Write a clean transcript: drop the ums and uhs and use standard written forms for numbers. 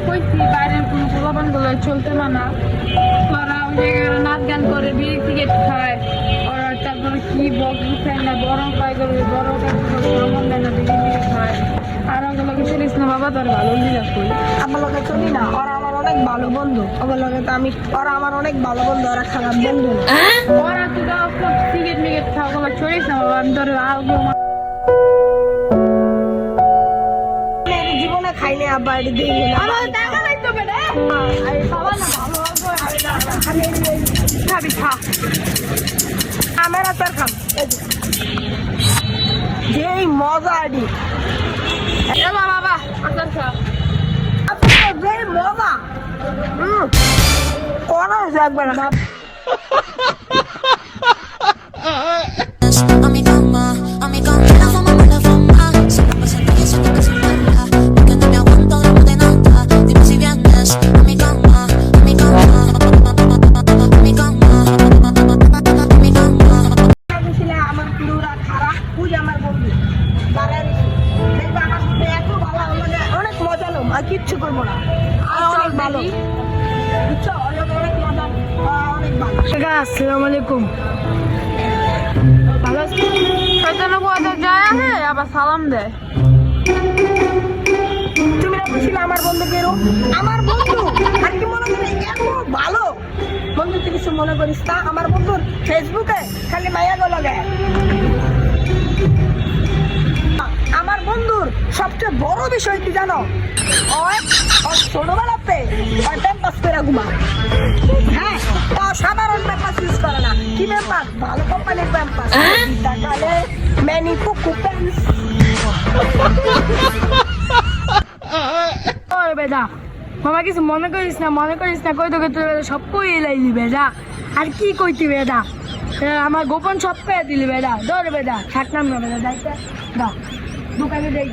কইছি বাইরের কোনো পোলাপান গুলো চলতে মানা, ওরা ওই জায়গায় নাচ গান করে, বিড়ি সিগারেট খায়, ওরা তারপরে কি বক্স খায় না, বড় পায় করে বড় সামান দেয় না, বিড়ি খায়। আর ওগুলোকে চলিস না বাবা, তোর ভালো লিলা কই আমার লোকে চলি না, ওরা আমার অনেক ভালো বন্ধু। আমার লোকে তো আমি, ওরা আমার অনেক ভালো বন্ধু, ওরা খারাপ বন্ধু না। ওরা তুই সিগারেট মিগেট খাওয়া ওগুলো চলিস না বাবা, আমি তোর জীবনে খাইনি আব্বা, এটা দিয়ে আমার টাকা নাই তো বেটা, খাওয়া না ভালো খাবি খা, আমার আচার খাম, যেই মজা আডি এলা বাবা আচার খা। যে মজা কোনা একবার না। A mi cama, la fama me la fama. Se está pasando y eso que se mala. Porque no me aguanto, no de nada. Dime si vienes a mi cama, a mi cama, a mi cama, a mi cama. আমার পুরোরা খারাপ, তুই আমার বন্ধু, দেখবে আমার সাথে এত ভালো হলো যে অনেক মজা লো, আর কিচ্ছু করবো না, আর অনেক ভালো বুঝছো, অনেক মজা, অনেক ভালো। আসসালামু আলাইকুম, ভালো আছেন? শয়তানের বুয়াতে যায় আহে আবার সালাম দেয়। তুমি না বলছিলে আমার বন্ধু কেন? আমার বন্ধু আর কি মনে করি এত ভালো বন্ধু, তুই কিছু মনে করিস তা? আমার বন্ধুর ফেসবুকে খালি মায়া গো লাগে। আমার বন্ধুর সবচেয়ে বড় বিষয় কি জানো? ওর ছোটবেলাতে ওর প্যাম্পাস করে ঘুমা। হ্যাঁ, ও সাধারণ প্যাম্পাস ইউজ করে না। কি প্যাম্পাস? ভালো কোম্পানির প্যাম্পাস, টাকালে ম্যানি কুকু প্যাম্পাস। ওরে বেদা মামা কিছু মনে করিস না, মনে করিস না, কই তোকে তোর সব কই এলাইলি বেদা, আর কি কইতি বেদা, আমার গোপন সব পেয়ে দিলি বেদা। ধর বেদা, থাকলাম না বেদা, যাইতে দাও দোকানে যাই।